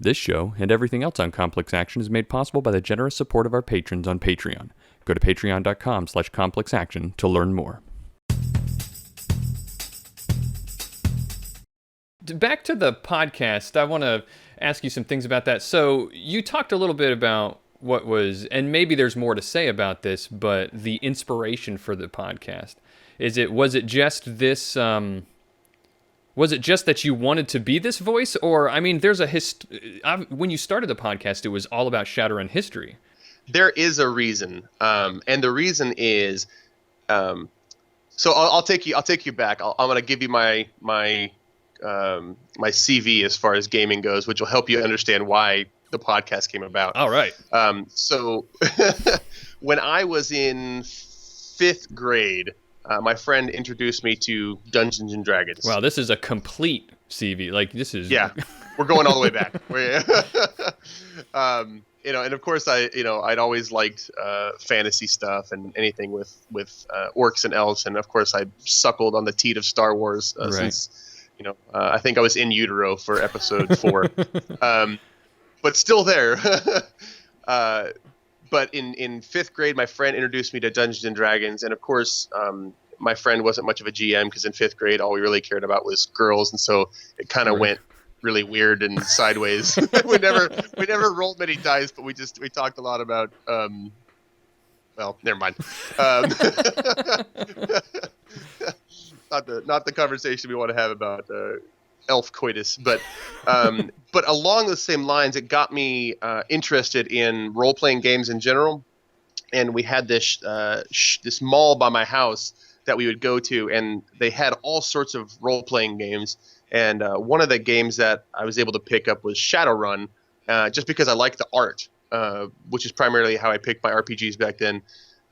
This show and everything else on Complex Action is made possible by the generous support of our patrons on Patreon. Go to patreon.com/complexaction to learn more. Back to the podcast, I want to ask you some things about that. So you talked a little bit about what was, and maybe there's more to say about this, but the inspiration for the podcast. Was it just that you wanted to be this voice? Or, I mean, there's when you started the podcast, it was all about Shadowrun history. There is a reason. And the reason is, so I'll take you back. I'm going to give you my CV as far as gaming goes, which will help you understand why the podcast came about. All right. So when I was in 5th grade, my friend introduced me to Dungeons and Dragons. Wow, this is a complete CV. Like, this is... Yeah, we're going all the way back. And of course I'd always liked fantasy stuff and anything with orcs and elves, and of course I suckled on the teat of Star Wars since I think I was in utero for episode 4. But still there. But in 5th grade, my friend introduced me to Dungeons and Dragons, and of course, my friend wasn't much of a GM because in 5th grade, all we really cared about was girls, and so it kind of went really weird and sideways. we never rolled many dice, but we talked a lot about. Well, never mind. Not the conversation we want to have about elf coitus, but along the same lines, it got me interested in role-playing games in general. And we had this mall by my house that we would go to, and they had all sorts of role-playing games. And one of the games that I was able to pick up was Shadowrun, just because I liked the art, which is primarily how I picked my RPGs back then.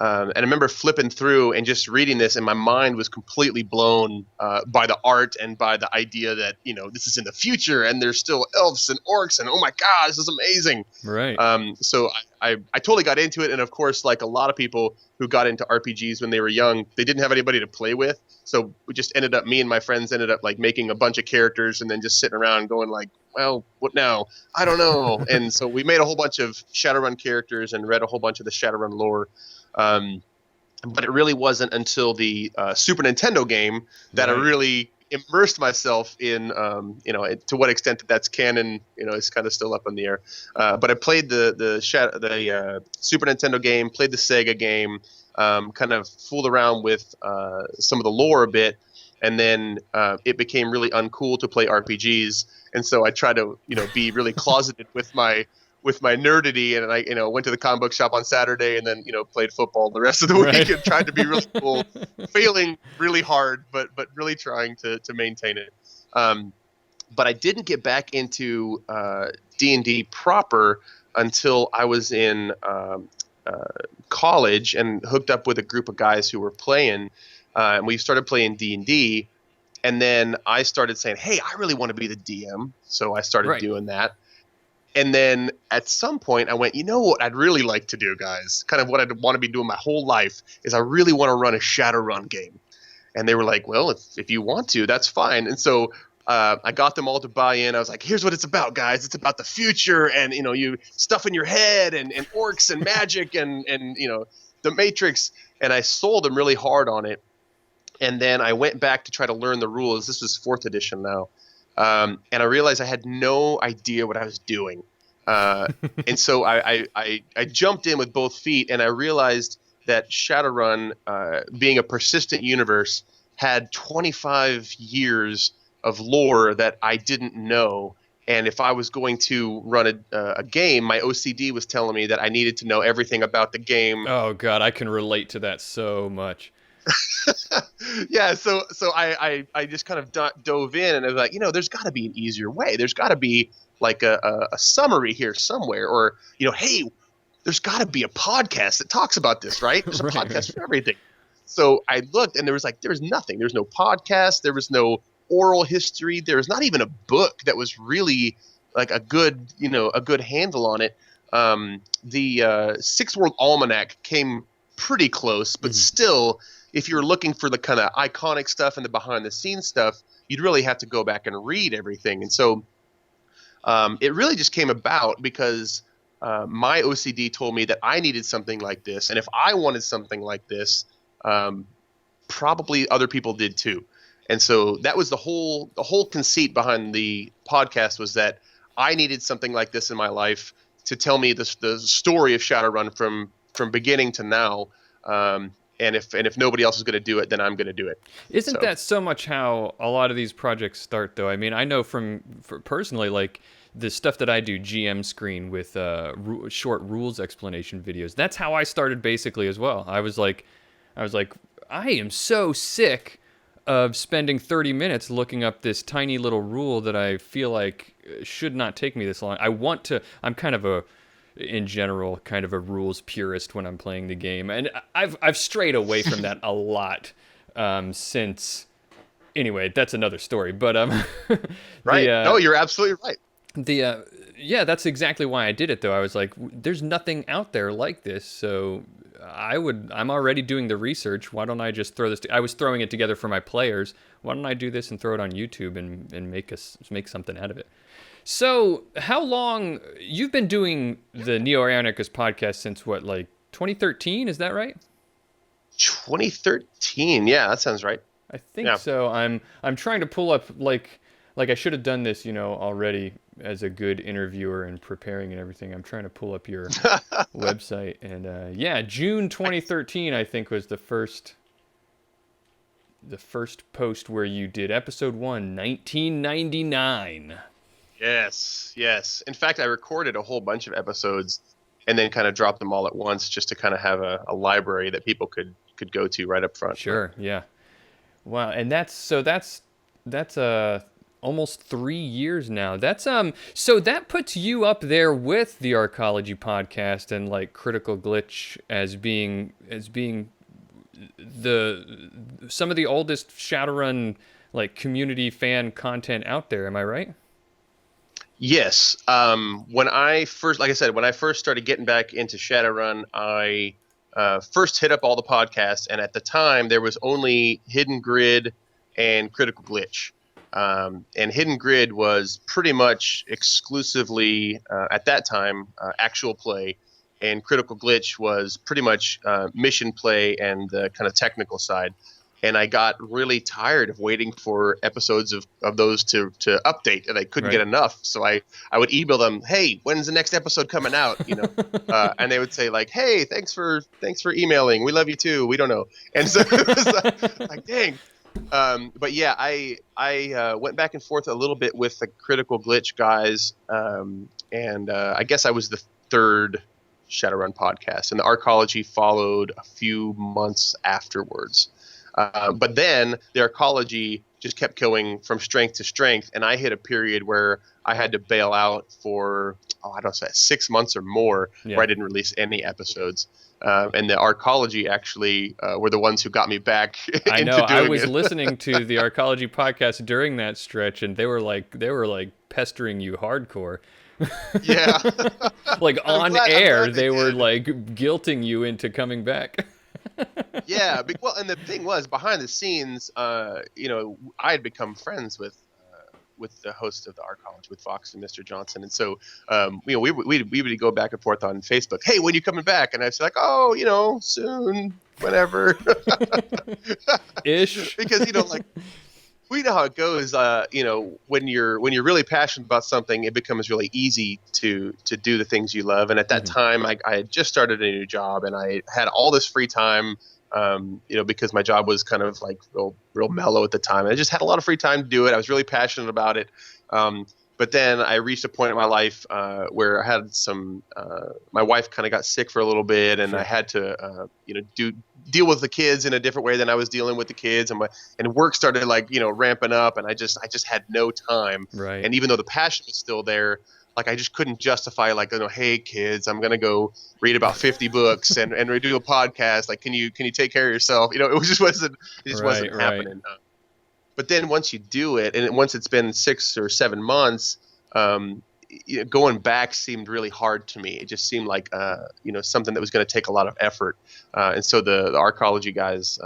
And I remember flipping through and just reading this, and my mind was completely blown by the art and by the idea that, this is in the future and there's still elves and orcs, and oh my God, this is amazing. Right. So I totally got into it. And of course, like a lot of people who got into RPGs when they were young, they didn't have anybody to play with. So me and my friends ended up like making a bunch of characters and then just sitting around going like, well, what now? I don't know. And so we made a whole bunch of Shadowrun characters and read a whole bunch of the Shadowrun lore. But it really wasn't until the Super Nintendo game that I really immersed myself in, to what extent that's canon, is kind of still up in the air. But I played the Super Nintendo game, played the Sega game, kind of fooled around with some of the lore a bit, and then it became really uncool to play RPGs, and so I tried to, be really closeted with my nerdity, and I went to the comic book shop on Saturday and then played football the rest of the week and tried to be really cool, failing really hard, but really trying to maintain it. But I didn't get back into D&D proper until I was in college and hooked up with a group of guys who were playing, and we started playing D&D, and then I started saying, hey, I really want to be the DM, so I started doing that. And then at some point I went, what I'd really like to do, guys, kind of what I'd want to be doing my whole life, is I really want to run a Shadowrun game. And they were like, well, if you want to, that's fine. And so I got them all to buy in. I was like, here's what it's about, guys. It's about the future and, you stuff in your head and orcs and magic and the Matrix. And I sold them really hard on it. And then I went back to try to learn the rules. This was 4th edition now. And I realized I had no idea what I was doing. And so I jumped in with both feet, and I realized that Shadowrun, being a persistent universe, had 25 years of lore that I didn't know. And if I was going to run a game, my OCD was telling me that I needed to know everything about the game. Oh, God, I can relate to that so much. Yeah, so I just kind of dove in, and I was like, there's got to be an easier way. There's got to be like a summary here somewhere, or hey, there's got to be a podcast that talks about this, right? There's a podcast for everything. So I looked, and there was nothing. There's no podcast. There was no oral history. There was not even a book that was really like a good handle on it. The Six World Almanac came pretty close, but still, if you're looking for the kind of iconic stuff and the behind the scenes stuff, you'd really have to go back and read everything. And so It really just came about because my OCD told me that I needed something like this, and if I wanted something like this, um, probably other people did too. And so that was the whole conceit behind the podcast, was that I needed something like this in my life to tell me the story of Shadowrun from beginning to now. And if nobody else is going to do it, then I'm going to do it. Isn't So that so much how a lot of these projects start, though? I mean, I know personally, like the stuff that I do, GM screen with short rules explanation videos. That's how I started basically as well. I was like, I am so sick of spending 30 minutes looking up this tiny little rule that I feel like should not take me this long. I'm kind of in general, kind of a rules purist when I'm playing the game. And I've strayed away from that a lot since. Anyway, that's another story. But right, no, you're absolutely right. Yeah, that's exactly why I did it, though. I was like, there's nothing out there like this, so I'm already doing the research. Why don't I just throw this? I was throwing it together for my players. Why don't I do this and throw it on YouTube and make something out of it? So, how long you've been doing the Neo-Anarchist podcast since what, like 2013? Is that right? 2013, yeah, that sounds right. I think so. I'm trying to pull up like I should have done this, already as a good interviewer and preparing and everything. I'm trying to pull up your website, and June 2013 I think was the first post where you did episode 1, 1999. Yes. In fact, I recorded a whole bunch of episodes and then kind of dropped them all at once just to kind of have a library that people could go to right up front. Sure, yeah. Wow, and that's almost 3 years now. That's so that puts you up there with the Arcology podcast and like Critical Glitch as being some of the oldest Shadowrun like community fan content out there. Am I right? Yes. When I first started getting back into Shadowrun, I first hit up all the podcasts, and at the time there was only Hidden Grid and Critical Glitch. And Hidden Grid was pretty much exclusively, at that time, actual play, and Critical Glitch was pretty much mission play and the kind of technical side. And I got really tired of waiting for episodes of those to update, and I couldn't get enough. So I would email them, "Hey, when's the next episode coming out?" And they would say like, "Hey, thanks for emailing. We love you too. We don't know." And so it was like, dang. But yeah, I went back and forth a little bit with the Critical Glitch guys, and I guess I was the third Shadowrun podcast, and the Arcology followed a few months afterwards. But then the Arcology just kept going from strength to strength, and I hit a period where I had to bail out for, I don't know, 6 months or more, where I didn't release any episodes. And the Arcology actually were the ones who got me back I know. into doing I was it. listening to the Arcology podcast during that stretch, and they were like pestering you hardcore. Yeah. Like on air, they were like guilting you into coming back. Yeah, well, and the thing was, behind the scenes, I had become friends with the host of the Arcology, with Fox and Mr. Johnson, and so we would go back and forth on Facebook. Hey, when are you coming back? And I'd say like, oh, soon, whenever, ish, because like. We know how it goes. When you're really passionate about something, it becomes really easy to do the things you love. And at that time, I had just started a new job, and I had all this free time. Because my job was kind of like real mellow at the time. I just had a lot of free time to do it. I was really passionate about it. But then I reached a point in my life where I had my wife kind of got sick for a little bit, and I had to, deal with the kids in a different way than I was dealing with the kids, and work started ramping up, and I just had no time. Right. And even though the passion was still there, like I just couldn't justify hey kids, I'm gonna go read about 50 books and do a podcast. Like, can you take care of yourself? It wasn't happening. But then once you do it, and once it's been 6 or 7 months, going back seemed really hard to me. It just seemed like something that was going to take a lot of effort. And so the Arcology guys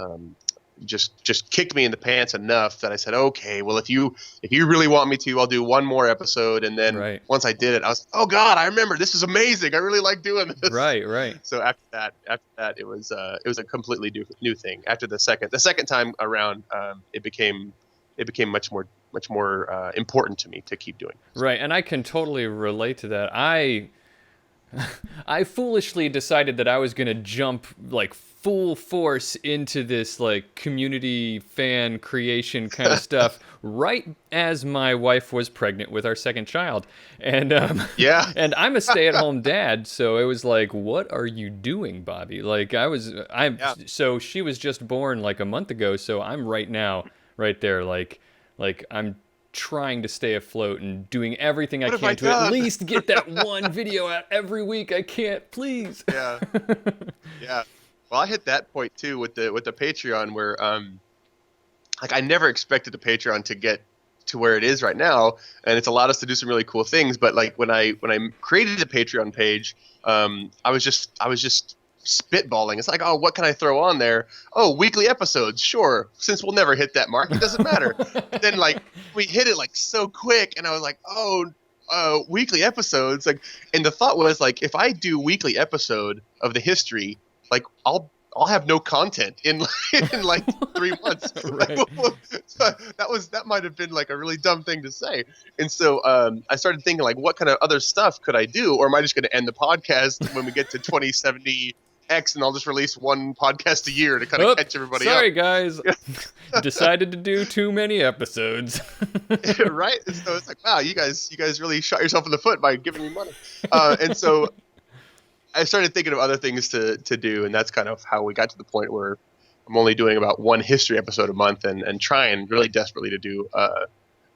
just kicked me in the pants enough that I said, okay, well, if you really want me to, I'll do one more episode. And then Right. once I did it, I was, oh God, I remember, this is amazing. I really like doing this. Right. So after that, it was a completely new thing. After the second time around, it became much more important to me to keep doing. Right. And I can totally relate to that. I foolishly decided that I was going to jump like full force into this like community fan creation kind of stuff right as my wife was pregnant with our second child. And Yeah. and I'm a stay-at-home dad, so it was like, what are you doing, Bobby? Like so she was just born like a month ago, so I'm right there like I'm trying to stay afloat and doing everything I can to at least get that one video out every week. I can't, please. Yeah. Yeah. Well, I hit that point too with the Patreon where like I never expected the Patreon to get to where it is right now, and it's allowed us to do some really cool things. But like when I created the Patreon page, I was just spitballing. It's like, oh, what can I throw on there? Oh, weekly episodes, sure. Since we'll never hit that mark, it doesn't matter. Then like we hit it like so quick, and I was like, oh, weekly episodes. Like, and the thought was like, if I do weekly episode of the history, like I'll have no content in like 3 months. Right. That might have been like a really dumb thing to say. And so I started thinking like, what kind of other stuff could I do? Or am I just going to end the podcast when we get to 2070 X and I'll just release one podcast a year to kind of catch everybody sorry, up? guys. Decided to do too many episodes. Right? And so it's like, wow, you guys really shot yourself in the foot by giving me money. And so I started thinking of other things to do, and that's kind of how we got to the point where I'm only doing about one history episode a month and trying really desperately to do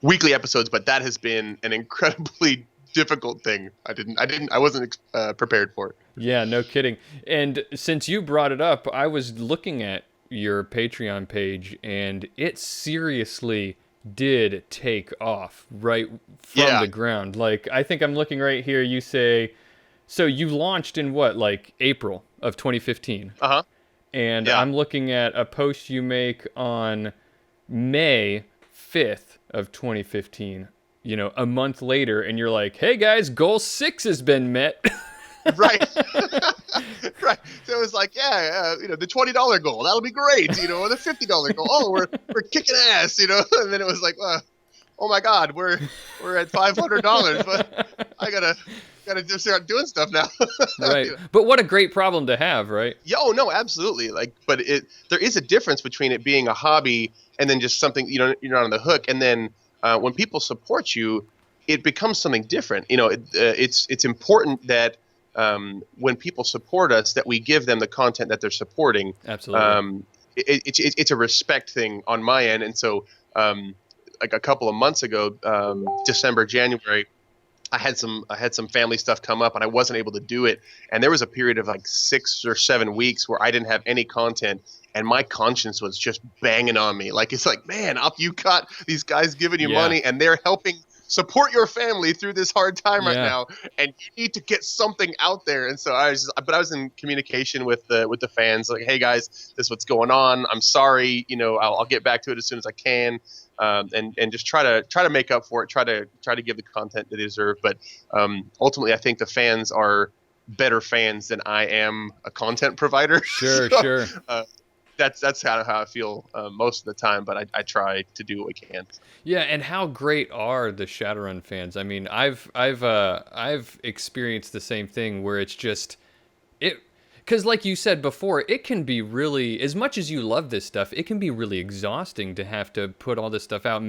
weekly episodes, but that has been an incredibly difficult thing. I wasn't prepared for it. Yeah, no kidding. And since you brought it up, I was looking at your Patreon page, and it seriously did take off right from the ground. Like, I think I'm looking right here. You say, so you launched in what, like April of 2015? Uh-huh. And I'm looking at a post you make on May 5th of 2015, a month later, and you're like, hey guys, goal 6 has been met. Right. Right. So it was like, the $20 goal, that'll be great, or the $50 goal. Oh, we're kicking ass, and then it was like, oh my God, we're at $500, but I gotta just start doing stuff now. Right. But what a great problem to have, right? Yeah, oh no, absolutely. Like, but there is a difference between it being a hobby and then just something, you're not on the hook. And then when people support you, it becomes something different. It's important that when people support us, that we give them the content that they're supporting. Absolutely. It's a respect thing on my end. And so like a couple of months ago, December, January, I had some family stuff come up and I wasn't able to do it. And there was a period of like 6 or 7 weeks where I didn't have any content and my conscience was just banging on me. Like, it's like, man, you got these guys giving you money and they're helping support your family through this hard time right now. And you need to get something out there. And so I was in communication with the fans, like, hey guys, this is what's going on. I'm sorry. I'll get back to it as soon as I can. And just try to make up for it, try to give the content they deserve. But ultimately, I think the fans are better fans than I am a content provider. Sure, so, sure. That's how I feel most of the time. But I try to do what we can. Yeah, and how great are the Shadowrun fans? I mean, I've experienced the same thing where it's just it. Because like you said before, it can be really, as much as you love this stuff, it can be really exhausting to have to put all this stuff out,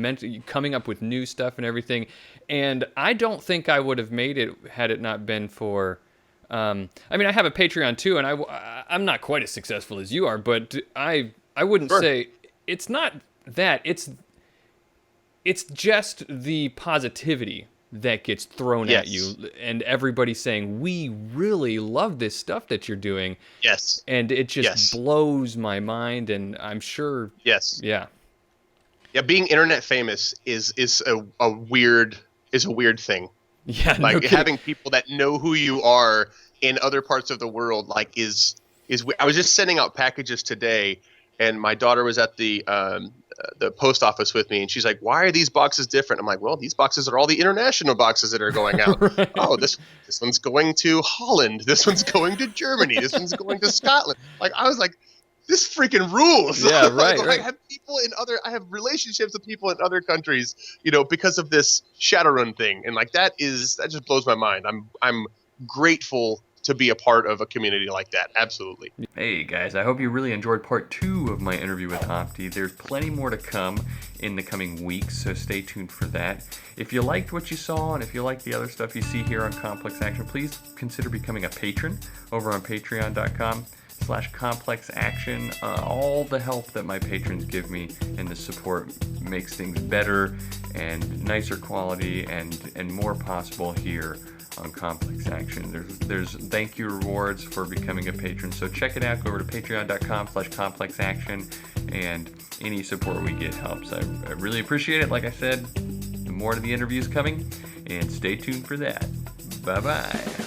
coming up with new stuff and everything. And I don't think I would have made it had it not been for, I mean, I have a Patreon too, and I'm not quite as successful as you are, but I wouldn't say, it's not that, it's just the positivity that gets thrown at you, and everybody saying, we really love this stuff that you're doing. Yes. And it just blows my mind, and I'm sure. Yes. Yeah. Yeah, being internet famous is a weird thing. Yeah. Like having people that know who you are in other parts of the world, like is I was just sending out packages today, and my daughter was at the post office with me, and she's like, "Why are these boxes different?" I'm like, "Well, these boxes are all the international boxes that are going out. Right. Oh, this one's going to Holland. This one's going to Germany. This one's going to Scotland." Like, I was like, this freaking rules. Yeah, right, Like, right. I have relationships with people in other countries, because of this Shadowrun thing, and like that just blows my mind. I'm grateful to be a part of a community like that. Absolutely. Hey guys, I hope you really enjoyed part 2 of my interview with Opti. There's plenty more to come in the coming weeks, so stay tuned for that. If you liked what you saw, and if you like the other stuff you see here on Complex Action, please consider becoming a patron over on patreon.com/Complex Action. All the help that my patrons give me and the support makes things better and nicer quality and more possible here on Complex Action. There's thank you rewards for becoming a patron, so check it out. Go over to patreon.com/Complex Action, and any support we get helps. I really appreciate it. Like I said, the more of the interviews coming, and stay tuned for that. Bye bye.